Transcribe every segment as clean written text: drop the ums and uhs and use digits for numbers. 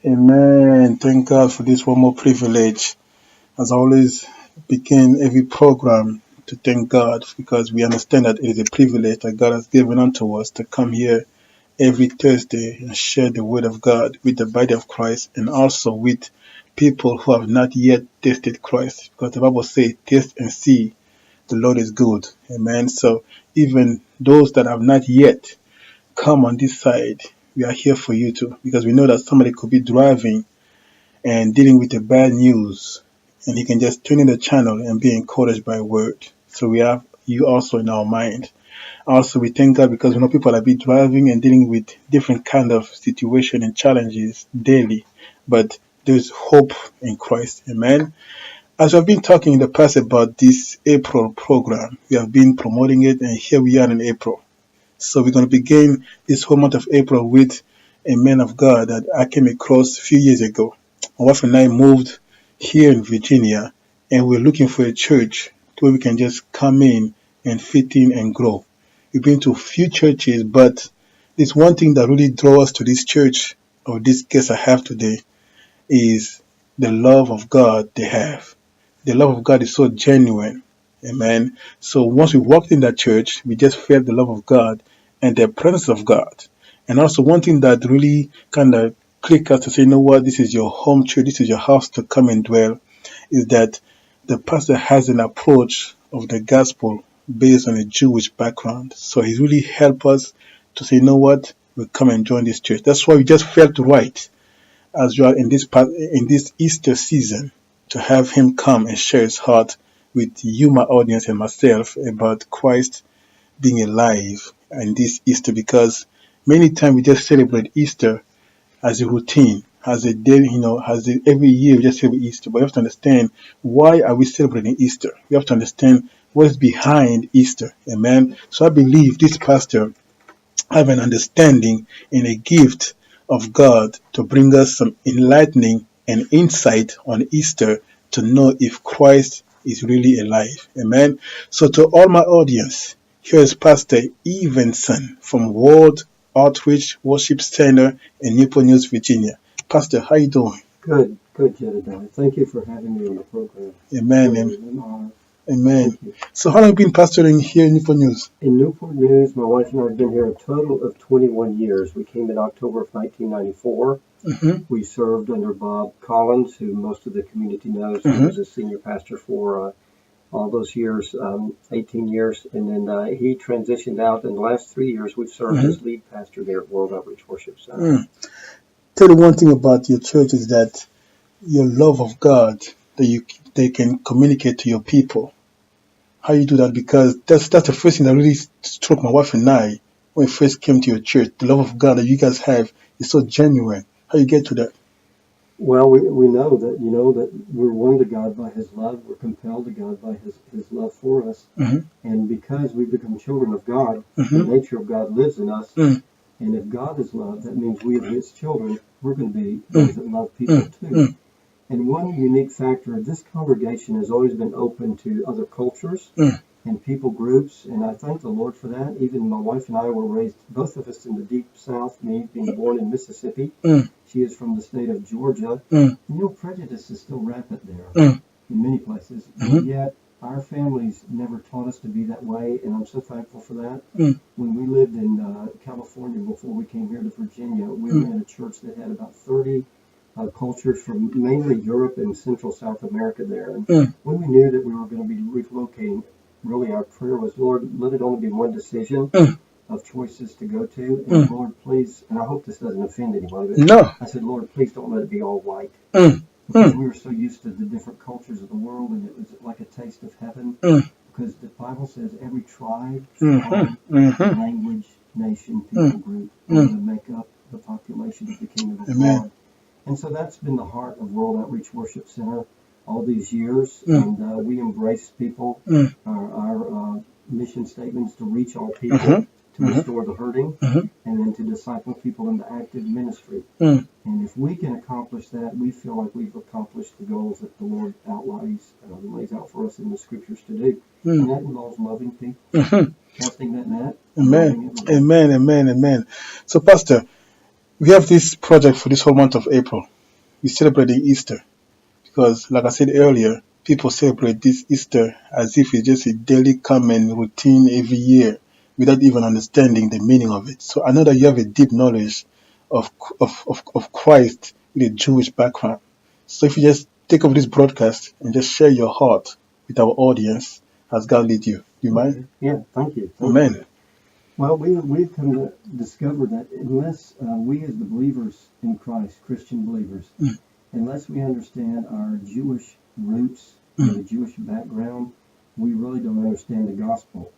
Amen. Thank God for this one more privilege. As I always begin every program to thank God because we understand that it is a privilege that God has given unto us to come here every Thursday and share the word of God with the body of Christ and also with people who have not yet tasted Christ. Because the Bible says, taste and see the Lord is good. Amen. So even those that have not yet come on this side, we are here for you too, because we know that somebody could be driving and dealing with the bad news, and he can just turn in the channel and be encouraged by a word. So we have you also in our mind. Also, we thank God because we know people are be driving and dealing with different kind of situation and challenges daily, but there's hope in Christ. Amen. As we've been talking in the past about this April program, we have been promoting it, and here we are in April. So we're going to begin this whole month of April with a man of God that I came across a few years ago. My wife and I moved here in Virginia, and we're looking for a church where we can just come in and fit in and grow. We've been to a few churches, but this one thing that really draws us to this church or this guest I have today is the love of God they have. The love of God is so genuine. Amen. So once we walked in that church, we just felt the love of God and the presence of God. And also one thing that really kind of clicked us to say, you know what, this is your home church, this is your house to come and dwell, is that the pastor has an approach of the gospel based on a Jewish background. So he's really helped us to say, you know what, we'll come and join this church. That's why we just felt right as well in this Easter season to have him come and share his heart with you, my audience, and myself about Christ being alive in this Easter, because many times we just celebrate Easter as a routine, as a daily, every year we just celebrate Easter. But you have to understand, why are we celebrating Easter? We have to understand what's behind Easter. Amen. So I believe this pastor have an understanding and a gift of God to bring us some enlightening and insight on Easter to know if Christ is really alive. Amen. So to all my audience, here is Pastor Evenson from World Outreach Worship Center in Newport News, Virginia. Pastor, how you doing? Good, Jedediah. Thank you for having me on the program. Amen. Really an honor. Amen. Thank you. So how long have you been pastoring here in Newport News? In Newport News, my wife and I have been here a total of 21 years. We came in October of 1994. We served under Bob Collins, who most of the community knows, who was a senior pastor for all those years, 18 years. And then he transitioned out. In the last 3 years, we've served as lead pastor there at World Outreach Worship Center. Tell me one thing about your church is that your love of God that they can communicate to your people. How you do that? Because that's the first thing that really struck my wife and I when we first came to your church. The love of God that you guys have is so genuine. How you get to that? Well, we know that, that we're won to God by His love. We're compelled to God by His love for us. And because we become children of God, the nature of God lives in us. And if God is love, that means we as His children, we're going to be those that love people too. And one unique factor of this congregation has always been open to other cultures and people groups, and I thank the Lord for that. Even my wife and I were raised, both of us in the deep South, me being born in Mississippi. She is from the state of Georgia. Prejudice is still rampant there in many places, and yet our families never taught us to be that way, and I'm so thankful for that. When we lived in California before we came here to Virginia, we were in a church that had about 30 cultures from mainly Europe and Central South America there. And when we knew that we were going to be relocating, really our prayer was, Lord, let it only be one decision of choices to go to. And Lord, please, and I hope this doesn't offend anybody, but No. I said, Lord, please don't let it be all white. Because we were so used to the different cultures of the world, and it was like a taste of heaven. Because the Bible says every tribe, language, nation, people group are going to make up the population of the kingdom of God. And so that's been the heart of World Outreach Worship Center all these years. And we embrace people. Our mission statement is to reach all people, to restore the hurting, and then to disciple people into active ministry. And if we can accomplish that, we feel like we've accomplished the goals that the Lord lays out for us in the Scriptures to do. And that involves loving people, casting that net. Amen. Amen. So, Pastor, we have this project for this whole month of April. We're celebrating Easter because, like I said earlier, people celebrate this Easter as if it's just a daily common routine every year without even understanding the meaning of it. So I know that you have a deep knowledge of Christ with a Jewish background. So if you just take over this broadcast and just share your heart with our audience as God leads you. Do you mind? Yeah, thank you. Amen. Well, we've come to discover that unless we as the believers in Christ, Christian believers, unless we understand our Jewish roots and the Jewish background, we really don't understand the gospel.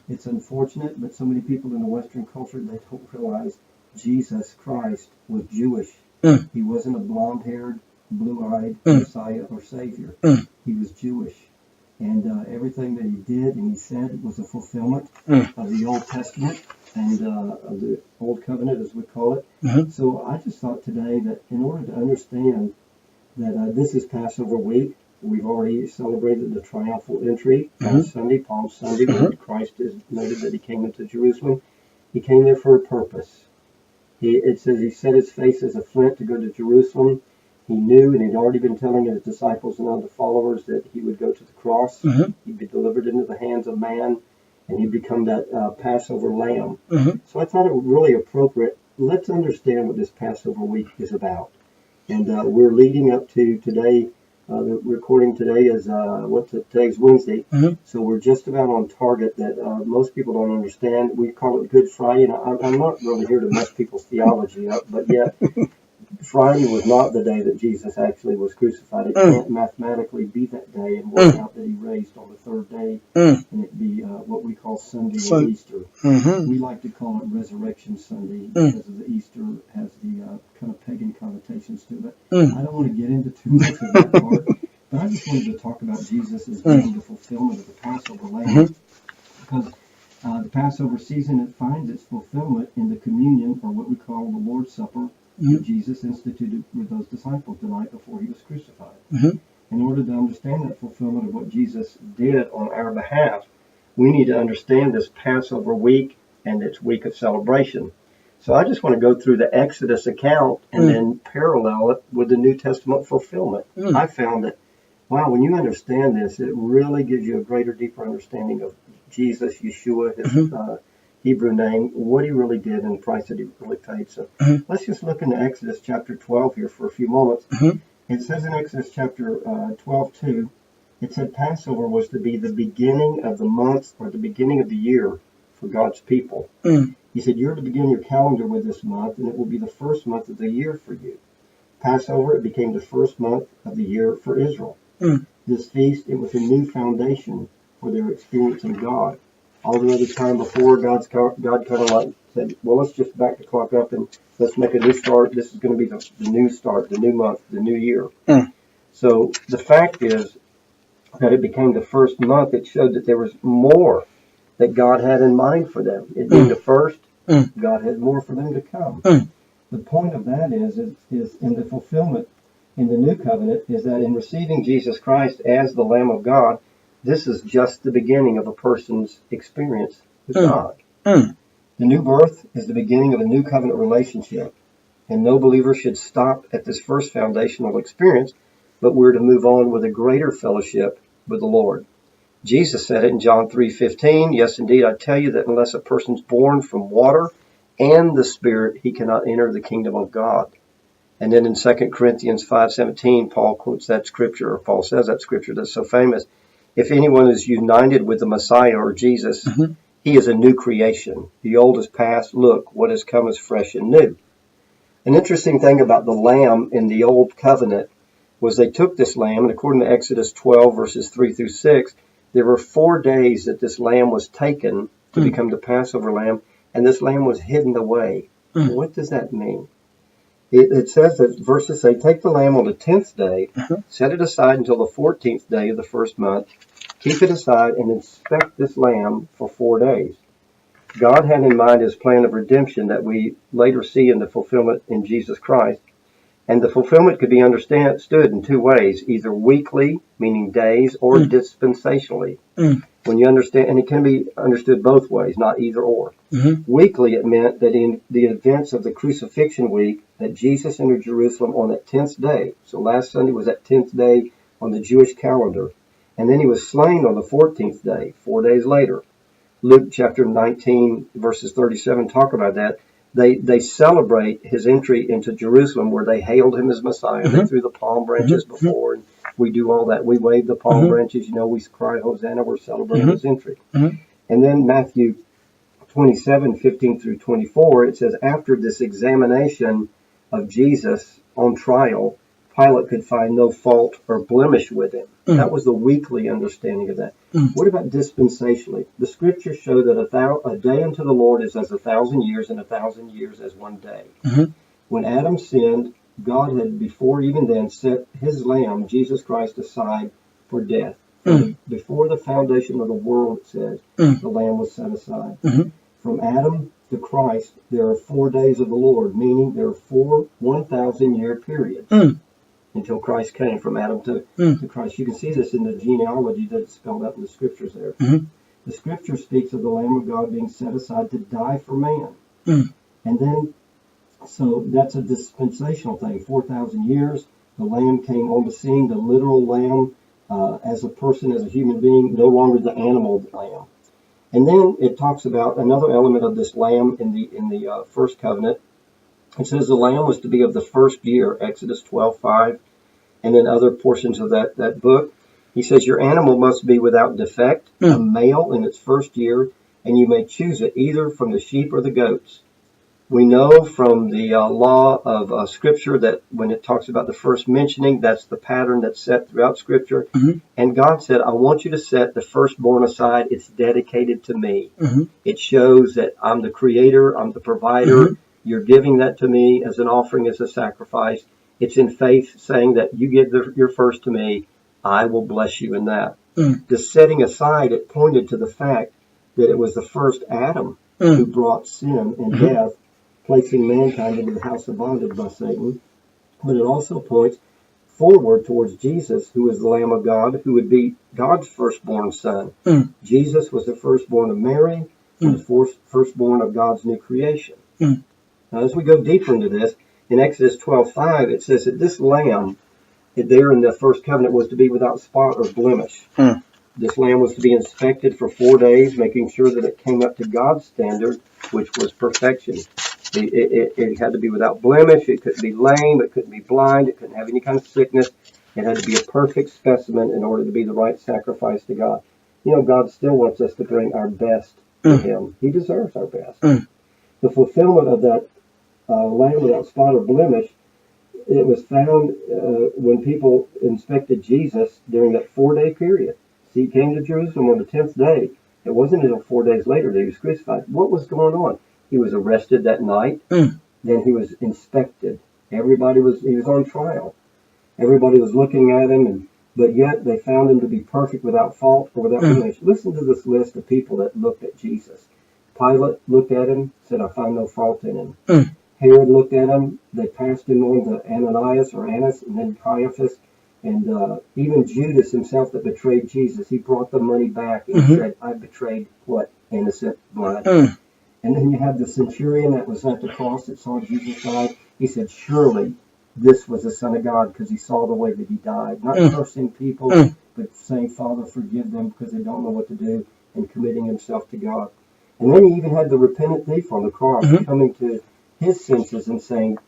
It's unfortunate, but so many people in the Western culture, they don't realize Jesus Christ was Jewish. He wasn't a blonde-haired, blue-eyed Messiah or Savior. He was Jewish. And everything that he did and he said was a fulfillment of the Old Testament and of the Old Covenant, as we call it. So I just thought today that in order to understand that this is Passover week, we've already celebrated the triumphal entry on Sunday, Palm Sunday, when Christ is noted that he came into Jerusalem. He came there for a purpose. It says he set his face as a flint to go to Jerusalem. He knew, and he'd already been telling his disciples and other followers that he would go to the cross. He'd be delivered into the hands of man, and he'd become that Passover lamb. So I thought it was really appropriate. Let's understand what this Passover week is about. And we're leading up to today. The recording today is, today's Wednesday. So we're just about on target that most people don't understand. We call it Good Friday, and I'm not really here to mess people's theology up, but yet Friday was not the day that Jesus actually was crucified. It can't mathematically be that day and work out that he raised on the third day and it be what we call Sunday or Easter. We like to call it Resurrection Sunday because of the Easter has the kind of pagan connotations to it. I don't want to get into too much of that part, but I just wanted to talk about Jesus as being the fulfillment of the Passover lamb because the Passover season, it finds its fulfillment in the communion, or what we call the Lord's Supper, that Jesus instituted with those disciples the night before he was crucified. In order to understand that fulfillment of what Jesus did on our behalf, we need to understand this Passover week and its week of celebration. So I just want to go through the Exodus account and then parallel it with the New Testament fulfillment. I found that, wow, when you understand this, it really gives you a greater, deeper understanding of Jesus, Yeshua, his Hebrew name, what he really did and the price that he really paid. So let's just look into Exodus chapter 12 here for a few moments. It says in Exodus chapter 12:2, it said Passover was to be the beginning of the month or the beginning of the year for God's people. He said, you're to begin your calendar with this month, and it will be the first month of the year for you. Passover, it became the first month of the year for Israel. This feast, it was a new foundation for their experience in God. All the other time before, God kind of like said, well, let's just back the clock up and let's make a new start. This is going to be the new start, the new month, the new year. So the fact is that it became the first month. It showed that there was more that God had in mind for them. It being the first, God had more for them to come. The point of that is in the fulfillment in the new covenant is that in receiving Jesus Christ as the Lamb of God, this is just the beginning of a person's experience with God. The new birth is the beginning of a new covenant relationship. And no believer should stop at this first foundational experience, but we're to move on with a greater fellowship with the Lord. Jesus said it in John 3:15, yes, indeed, I tell you that unless a person's born from water and the Spirit, he cannot enter the kingdom of God. And then in 2 Corinthians 5:17, Paul quotes that scripture, or Paul says that scripture that's so famous. If anyone is united with the Messiah or Jesus, he is a new creation. The old is past. Look, what has come is fresh and new. An interesting thing about the lamb in the old covenant was they took this lamb, and according to Exodus 12, verses 3 through 6, there were 4 days that this lamb was taken to become the Passover lamb, and this lamb was hidden away. What does that mean? It says that verses say, take the lamb on the 10th day, set it aside until the 14th day of the first month, keep it aside, and inspect this lamb for 4 days. God had in mind his plan of redemption that we later see in the fulfillment in Jesus Christ. And the fulfillment could be understood in 2 ways, either weekly, meaning days, or dispensationally. When you understand, and it can be understood both ways, not either or. Weekly, it meant that in the events of the crucifixion week, that Jesus entered Jerusalem on that 10th day. So last Sunday was that 10th day on the Jewish calendar. And then he was slain on the 14th day, 4 days later. Luke chapter 19, verses 37 talk about that. They celebrate his entry into Jerusalem where they hailed him as Messiah. They threw the palm branches before, and we do all that. We wave the palm branches. You know, we cry, Hosanna. We're celebrating his entry. And then Matthew 27:15 through 24, it says, after this examination of Jesus on trial, Pilate could find no fault or blemish with him. That was the weekly understanding of that. What about dispensationally? The scriptures show that a day unto the Lord is as 1,000 years, and 1,000 years as one day. When Adam sinned, God had before even then set his lamb, Jesus Christ, aside for death. Before the foundation of the world, it says, the lamb was set aside. From Adam to Christ, there are 4 days of the Lord, meaning there are 4 1,000-year periods until Christ came, from Adam to Christ. You can see this in the genealogy that's spelled out in the scriptures there. The scripture speaks of the Lamb of God being set aside to die for man. And then, so that's a dispensational thing. 4,000 years, the Lamb came on the scene, the literal Lamb, as a person, as a human being, no longer the animal lamb. And then it talks about another element of this lamb in the first covenant. It says the lamb was to be of the first year, Exodus 12:5, and then other portions of that book. He says your animal must be without defect, a male in its first year, and you may choose it either from the sheep or the goats. We know from the law of Scripture that when it talks about the first mentioning, that's the pattern that's set throughout Scripture. And God said, I want you to set the firstborn aside. It's dedicated to me. It shows that I'm the creator, I'm the provider. You're giving that to me as an offering, as a sacrifice. It's in faith saying that you give your first to me, I will bless you in that. The setting aside, it pointed to the fact that it was the first Adam who brought sin and death, placing mankind into the house of bondage by Satan. But it also points forward towards Jesus, who is the Lamb of God, who would be God's firstborn son. Jesus was the firstborn of Mary, and the firstborn of God's new creation. Now, as we go deeper into this, in Exodus 12:5, it says that this lamb, there in the first covenant, was to be without spot or blemish. This lamb was to be inspected for 4 days, making sure that it came up to God's standard, which was perfection. It had to be without blemish. It couldn't be lame. It couldn't be blind. It couldn't have any kind of sickness. It had to be a perfect specimen in order to be the right sacrifice to God. You know, God still wants us to bring our best to Him. He deserves our best. The fulfillment of that lamb without spot or blemish, it was found when people inspected Jesus during that 4-day period. See, he came to Jerusalem on the 10th day. It wasn't until 4 days later that he was crucified. What was going on? He was arrested that night. Then he was inspected. He was on trial. Everybody was looking at him, but yet they found him to be perfect, without fault or without blemish. Listen to this list of people that looked at Jesus. Pilate looked at him, said, I find no fault in him. Herod looked at him. They passed him on to Ananias or Annas, and then Caiaphas. And even Judas himself that betrayed Jesus, he brought the money back and said, I betrayed what? Innocent blood. And then you have the centurion that was at the cross that saw Jesus die. He said, surely this was the Son of God, because he saw the way that he died. Not cursing people, but saying, Father, forgive them because they don't know what to do, and committing himself to God. And then he even had the repentant thief on the cross coming to his senses and saying,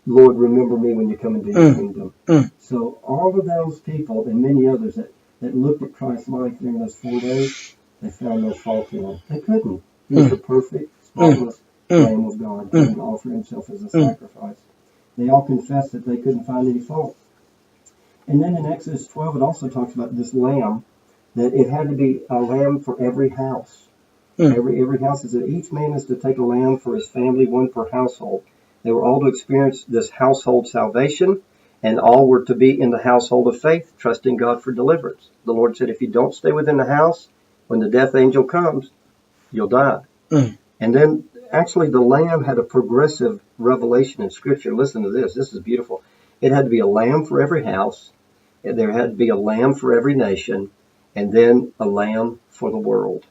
Lord, remember me when you come into your kingdom. So all of those people and many others that looked at Christ's life during those 4 days, they found no fault in him. They couldn't. He was a perfect, spotless Lamb of God who would offer himself as a sacrifice. They all confessed that they couldn't find any fault. And then in Exodus 12, it also talks about this lamb, that it had to be a lamb for every house. Every house is that each man is to take a lamb for his family, one per household. They were all to experience this household salvation, and all were to be in the household of faith, trusting God for deliverance. The Lord said, if you don't stay within the house, when the death angel comes, you'll die. And then actually the lamb had a progressive revelation in Scripture. Listen to this. This is beautiful. It had to be a lamb for every house. There had to be a lamb for every nation, and then a lamb for the world.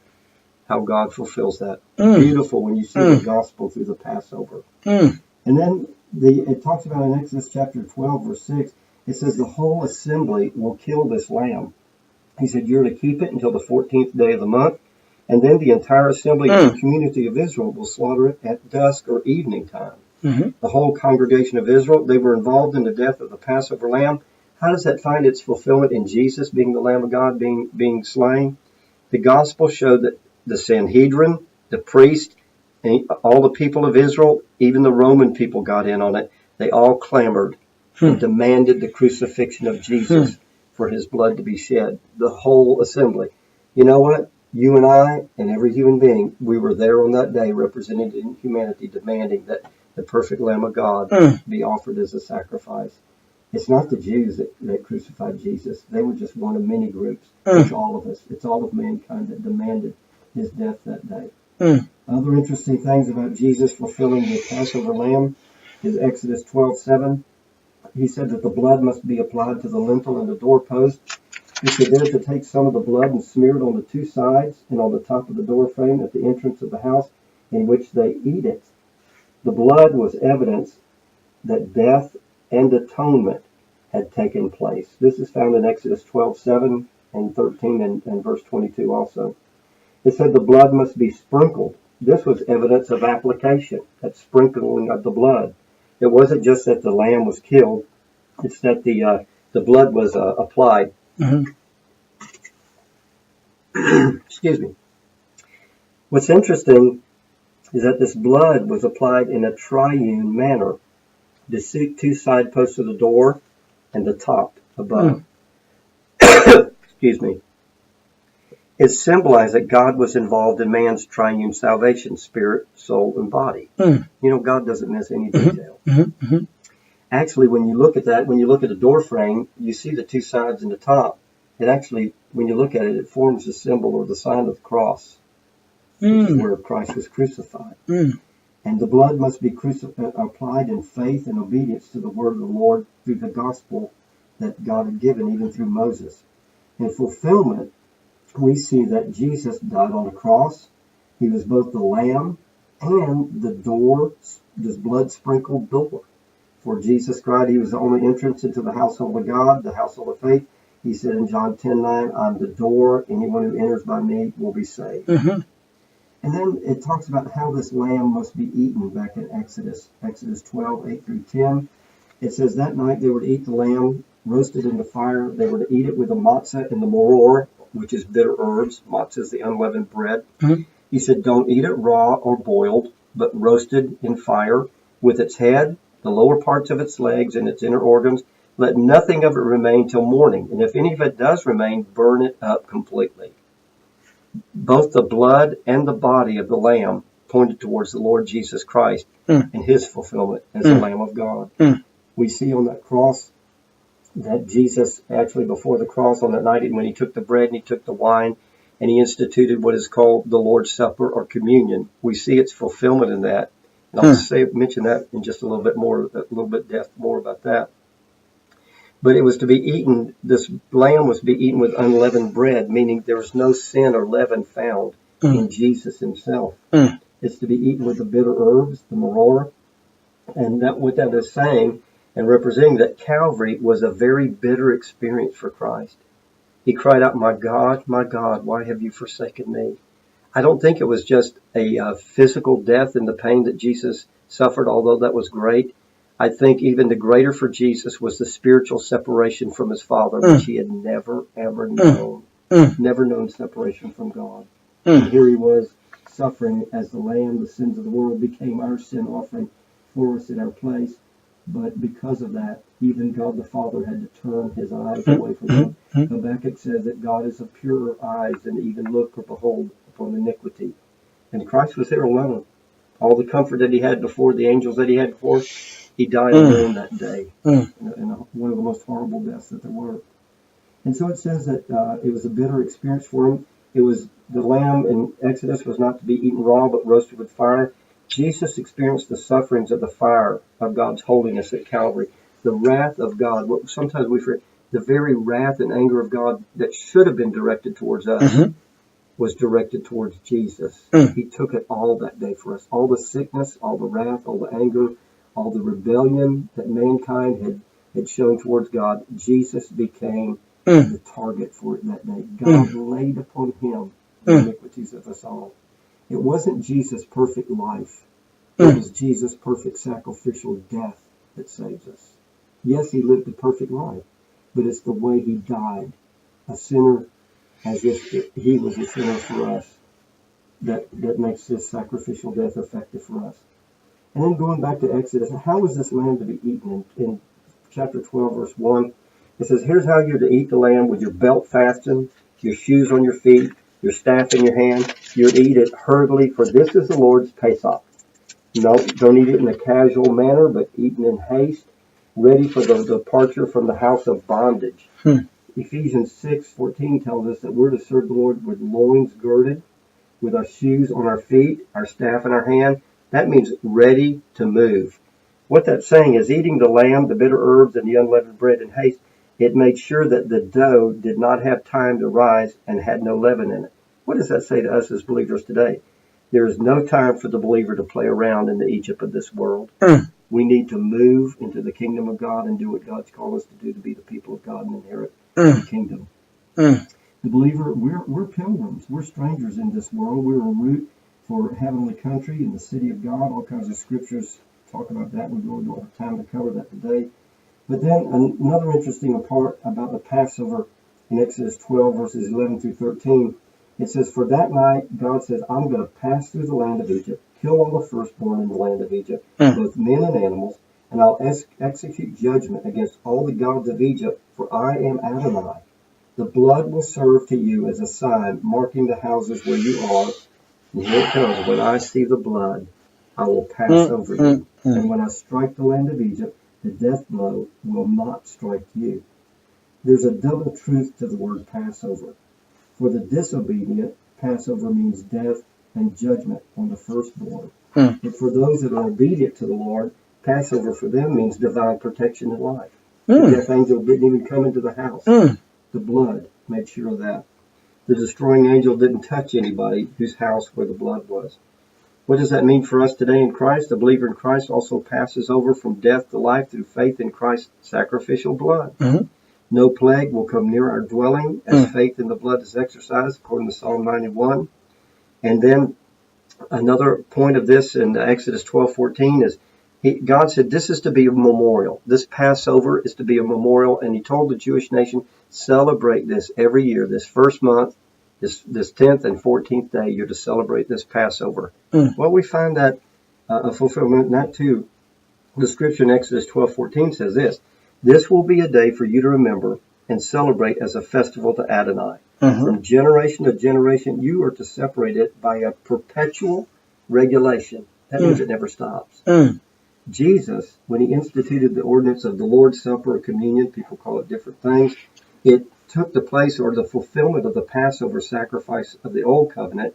how God fulfills that. Beautiful when you see the gospel through the Passover. And then it talks about in Exodus chapter 12, verse 6, it says the whole assembly will kill this lamb. He said, you're to keep it until the 14th day of the month, and then the entire assembly of the community of Israel will slaughter it at dusk or evening time. The whole congregation of Israel, they were involved in the death of the Passover lamb. How does that find its fulfillment in Jesus being the Lamb of God, being slain? The gospel showed that the Sanhedrin, the priest, and all the people of Israel, even the Roman people got in on it. They all clamored and demanded the crucifixion of Jesus for his blood to be shed. The whole assembly. You know what? You and I and every human being, we were there on that day represented in humanity, demanding that the perfect Lamb of God be offered as a sacrifice. It's not the Jews that crucified Jesus. They were just one of many groups. It's all of us. It's all of mankind that demanded his death that day. Other interesting things about Jesus fulfilling the Passover lamb is Exodus 12:7. He said that the blood must be applied to the lintel and the doorpost. He said they're to take some of the blood and smear it on the two sides and on the top of the door frame at the entrance of the house in which they eat it. The blood was evidence that death and atonement had taken place. This is found in Exodus 12:7 and 13 and verse 22 also. It said the blood must be sprinkled. This was evidence of application, that sprinkling of the blood. It wasn't just that the lamb was killed, it's that the blood was applied. Excuse me. What's interesting is that this blood was applied in a triune manner. The two side posts of the door and the top above. Excuse me. It symbolized that God was involved in man's triune salvation, spirit, soul, and body. You know, God doesn't miss any detail. Actually, when you look at that, when you look at the door frame, you see the two sides and the top. It actually, when you look at it, it forms the symbol or the sign of the cross, where Christ was crucified. And the blood must be applied in faith and obedience to the word of the Lord through the gospel that God had given, even through Moses. In fulfillment, we see that Jesus died on a cross. He was both the lamb and the door, this blood-sprinkled door. For Jesus cried, he was the only entrance into the household of God, the household of faith. He said in John 10:9, I'm the door. Anyone who enters by me will be saved. And then it talks about how this lamb must be eaten back in Exodus 12:8 through 10. It says that night they were to eat the lamb roasted in the fire. They were to eat it with the matzah and the maror, which is bitter herbs. Matzah is the unleavened bread. He said, don't eat it raw or boiled, but roasted in fire with its head, the lower parts of its legs, and its inner organs. Let nothing of it remain till morning. And if any of it does remain, burn it up completely. Both the blood and the body of the lamb pointed towards the Lord Jesus Christ and his fulfillment as the Lamb of God. We see on that cross that Jesus, actually before the cross on that night, when he took the bread and he took the wine and he instituted what is called the Lord's Supper or communion, we see its fulfillment in that. And I'll mention that in just a little bit more about that. But it was to be eaten, this lamb was to be eaten with unleavened bread, meaning there was no sin or leaven found in Jesus himself. It's to be eaten with the bitter herbs, the maror. And that what that is saying and representing that Calvary was a very bitter experience for Christ. He cried out, my God, why have you forsaken me? I don't think it was just a physical death and the pain that Jesus suffered, although that was great. I think even the greater for Jesus was the spiritual separation from his Father, which he had never, ever known. Never known separation from God. And here he was suffering as the Lamb. The sins of the world became our sin offering for us in our place. But because of that, even God the Father had to turn his eyes away from him. Habakkuk says that God is of purer eyes than even look or behold upon iniquity. And Christ was there alone. All the comfort that he had before, the angels that he had before, he died alone that day in one of the most horrible deaths that there were. And so it says that it was a bitter experience for him. It was the lamb in Exodus was not to be eaten raw, but roasted with fire. Jesus experienced the sufferings of the fire of God's holiness at Calvary. The wrath of God, what sometimes we forget, the very wrath and anger of God that should have been directed towards us. was directed towards Jesus. He took it all that day for us. All the sickness, all the wrath, all the anger, all the rebellion that mankind had shown towards God, Jesus became the target for it that day. God laid upon him the iniquities of us all. It wasn't Jesus' perfect life. It was Jesus' perfect sacrificial death that saves us. Yes, he lived a perfect life, but it's the way he died, a sinner, as if he was a sinner for us, that makes this sacrificial death effective for us. And then going back to Exodus, how was this lamb to be eaten? In chapter 12, verse 1, it says, here's how you're to eat the lamb: with your belt fastened, your shoes on your feet, your staff in your hand. You're to eat it hurriedly, for this is the Lord's Pesach. No, don't eat it in a casual manner, but eaten in haste, ready for the departure from the house of bondage. Ephesians 6:14 tells us that we're to serve the Lord with loins girded, with our shoes on our feet, our staff in our hand. That means ready to move. What that's saying is, eating the lamb, the bitter herbs, and the unleavened bread in haste, it made sure that the dough did not have time to rise and had no leaven in it. What does that say to us as believers today? There is no time for the believer to play around in the Egypt of this world. We need to move into the kingdom of God and do what God's called us to do, to be the people of God and inherit the kingdom. The believer, we're pilgrims. We're strangers in this world. We're en route for heavenly country in the city of God. All kinds of scriptures talk about that. We really don't have time to cover that today. But then another interesting part about the Passover in Exodus 12, verses 11 through 13, it says, for that night, God says, I'm going to pass through the land of Egypt, kill all the firstborn in the land of Egypt, both men and animals, and I'll execute judgment against all the gods of Egypt, for I am Adonai. The blood will serve to you as a sign, marking the houses where you are. And here it comes. When I see the blood, I will pass over you. And when I strike the land of Egypt, the death blow will not strike you. There's a double truth to the word Passover. For the disobedient, Passover means death and judgment on the firstborn. But for those that are obedient to the Lord, Passover for them means divine protection and life. The death angel didn't even come into the house. The blood made sure of that. The destroying angel didn't touch anybody whose house where the blood was. What does that mean for us today in Christ? The believer in Christ also passes over from death to life through faith in Christ's sacrificial blood. No plague will come near our dwelling as faith in the blood is exercised, according to Psalm 91. And then another point of this in Exodus 12:14 is God said this is to be a memorial. This Passover is to be a memorial, and he told the Jewish nation, celebrate this every year. This first month, this 10th and 14th day, you're to celebrate this Passover. Well, we find that a fulfillment in that too. The scripture in Exodus 12:14 says this: this will be a day for you to remember and celebrate as a festival to Adonai. From generation to generation, you are to separate it by a perpetual regulation. That means it never stops. Jesus, when he instituted the ordinance of the Lord's Supper or communion, people call it different things, it took the place or the fulfillment of the Passover sacrifice of the Old Covenant.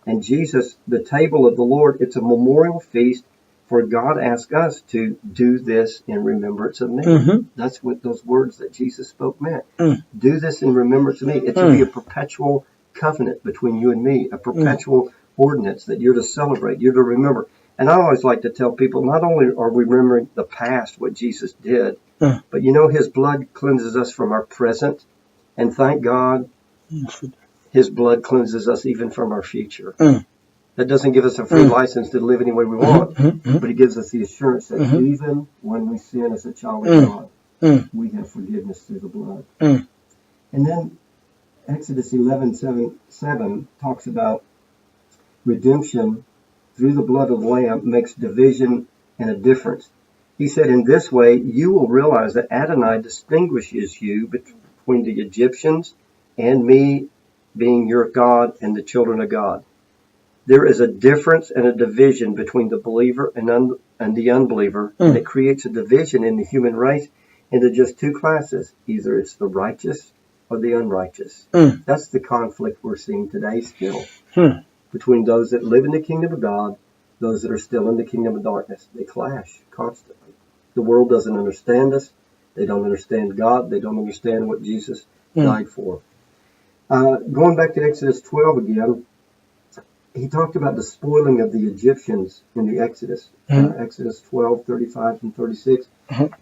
And Jesus, the table of the Lord, it's a memorial feast, for God asked us to do this in remembrance of me. That's what those words that Jesus spoke meant. Do this in remembrance of me. It's to be a perpetual covenant between you and me, a perpetual ordinance that you're to celebrate, you're to remember. And I always like to tell people, not only are we remembering the past, what Jesus did, but you know, his blood cleanses us from our present. And thank God, his blood cleanses us even from our future. That doesn't give us a free license to live any way we want, but it gives us the assurance that even when we sin as a child of God, we have forgiveness through the blood. And then Exodus 11:7 talks about redemption through the blood of the Lamb makes division and a difference. He said, in this way, you will realize that Adonai distinguishes you between the Egyptians and me being your God and the children of God. There is a difference and a division between the believer and the unbeliever, and it creates a division in the human race into just two classes. Either it's the righteous or the unrighteous. That's the conflict we're seeing today still. Between those that live in the kingdom of God, those that are still in the kingdom of darkness. They clash constantly. The world doesn't understand us. They don't understand God. They don't understand what Jesus died for. Going back to Exodus 12 again, he talked about the spoiling of the Egyptians in the Exodus. Exodus 12, 35 and 36.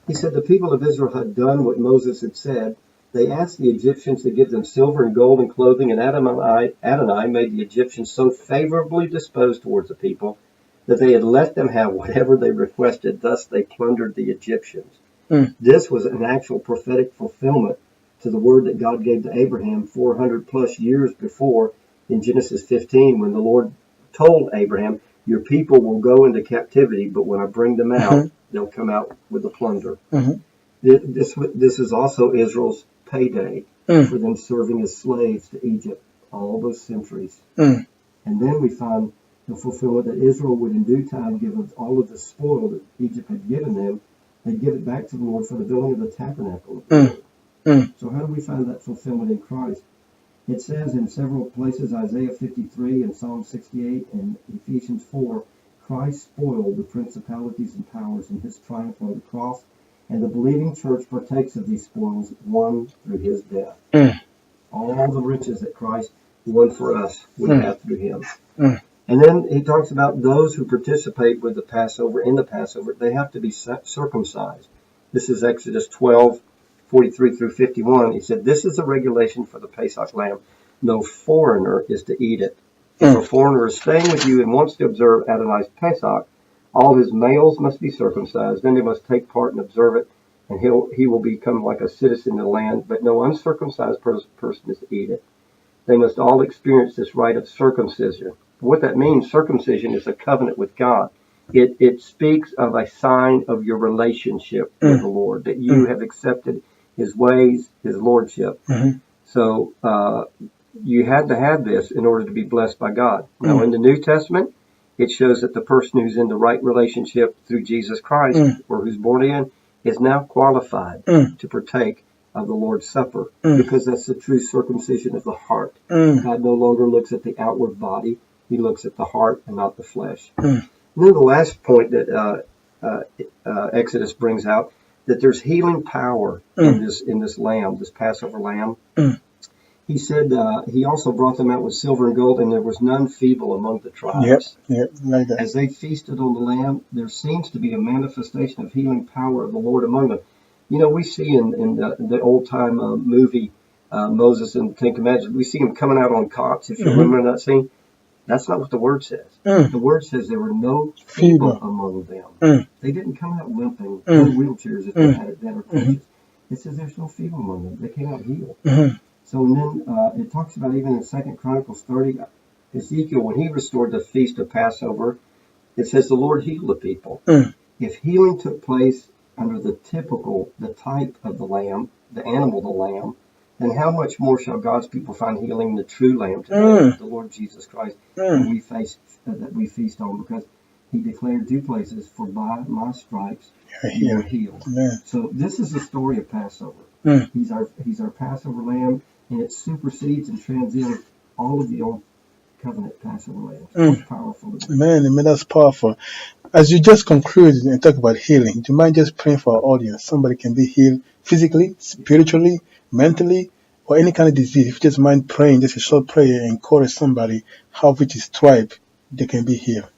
He said the people of Israel had done what Moses had said. They asked the Egyptians to give them silver and gold and clothing, and Adonai made the Egyptians so favorably disposed towards the people that they had let them have whatever they requested. Thus they plundered the Egyptians. This was an actual prophetic fulfillment to the word that God gave to Abraham 400 plus years before in Genesis 15, when the Lord told Abraham, your people will go into captivity, but when I bring them out, they'll come out with the plunder. This is also Israel's payday for them serving as slaves to Egypt all those centuries. And then we find the fulfillment that Israel would in due time give all of the spoil that Egypt had given them. They'd give it back to the Lord for the building of the tabernacle. So how do we find that fulfillment in Christ? It says in several places, Isaiah 53 and Psalm 68 and Ephesians 4, Christ spoiled the principalities and powers in his triumph on the cross, and the believing church partakes of these spoils won through his death. All the riches that Christ won for us, we have through him. And then he talks about those who participate with the Passover, in the Passover, they have to be circumcised. This is Exodus 12, 43 through 51. He said, this is a regulation for the Pesach lamb. No foreigner is to eat it. If a foreigner is staying with you and wants to observe Adonai's Pesach, all his males must be circumcised. Then they must take part and observe it, and he will become like a citizen of the land. But no uncircumcised person is to eat it. They must all experience this rite of circumcision. What that means, circumcision is a covenant with God. It speaks of a sign of your relationship with the Lord, that you have accepted his ways, his lordship. So you had to have this in order to be blessed by God. Now, in the New Testament, it shows that the person who's in the right relationship through Jesus Christ, or who's born again, is now qualified to partake of the Lord's Supper, because that's the true circumcision of the heart. God no longer looks at the outward body. He looks at the heart and not the flesh. And then the last point that Exodus brings out, that there's healing power in this lamb, this Passover lamb. He said he also brought them out with silver and gold, and there was none feeble among the tribes. Like that. As they feasted on the lamb, there seems to be a manifestation of healing power of the Lord among them. You know, we see in the old-time movie, Moses and the Ten Commandments, we see him coming out on cots, if you remember that scene. That's not what the word says. The word says there were no feeble among them. They didn't come out limping in wheelchairs if they had it then or crutches. It says there's no feeble among them. They came out healed. So then it talks about even in 2 Chronicles 30, Ezekiel, when he restored the feast of Passover, it says the Lord healed the people. If healing took place under the type of the lamb, the animal, the lamb, then how much more shall God's people find healing in the true Lamb today, the Lord Jesus Christ, that we feast on, because he declared two places, for by my stripes you are healed. So this is the story of Passover. He's our Passover lamb, and it supersedes and transcends all of the old covenant Passover lambs. It's powerful. Man, that's powerful. As you just concluded and talk about healing, do you mind just praying for our audience? Somebody can be healed physically, spiritually, mentally, or any kind of disease. If you just mind praying, just a short prayer, and encourage somebody, how with his tribe, they can be healed.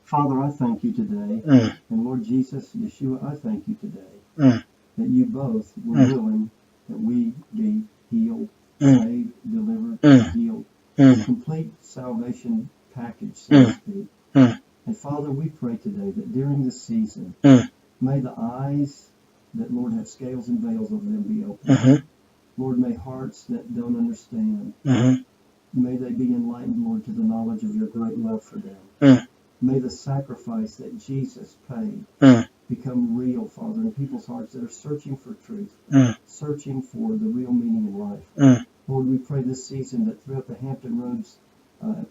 Father, I thank you today. And Lord Jesus, Yeshua, I thank you today that you both were willing that we be healed, saved, delivered, healed. Complete salvation package, so to speak. And Father, we pray today that during this season, may the eyes that, Lord, have scales and veils over them be opened. Lord, may hearts that don't understand, may they be enlightened, Lord, to the knowledge of your great love for them. May the sacrifice that Jesus paid become real, Father, in people's hearts that are searching for truth, searching for the real meaning in life. Lord, we pray this season that throughout the Hampton Roads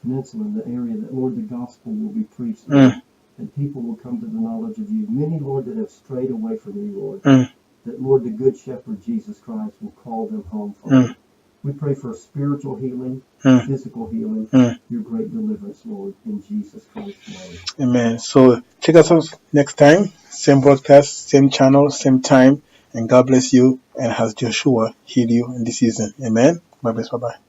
Peninsula, the area, that, Lord, the gospel will be preached, Lord, and people will come to the knowledge of you. Many, Lord, that have strayed away from you, Lord, that, Lord, the Good Shepherd, Jesus Christ, will call them home, Father. We pray for spiritual healing, physical healing, your great deliverance, Lord, in Jesus Christ's name. Amen. So check us out next time. Same broadcast, same channel, same time. And God bless you, and has Joshua healed you in this season. Amen. Bye-bye.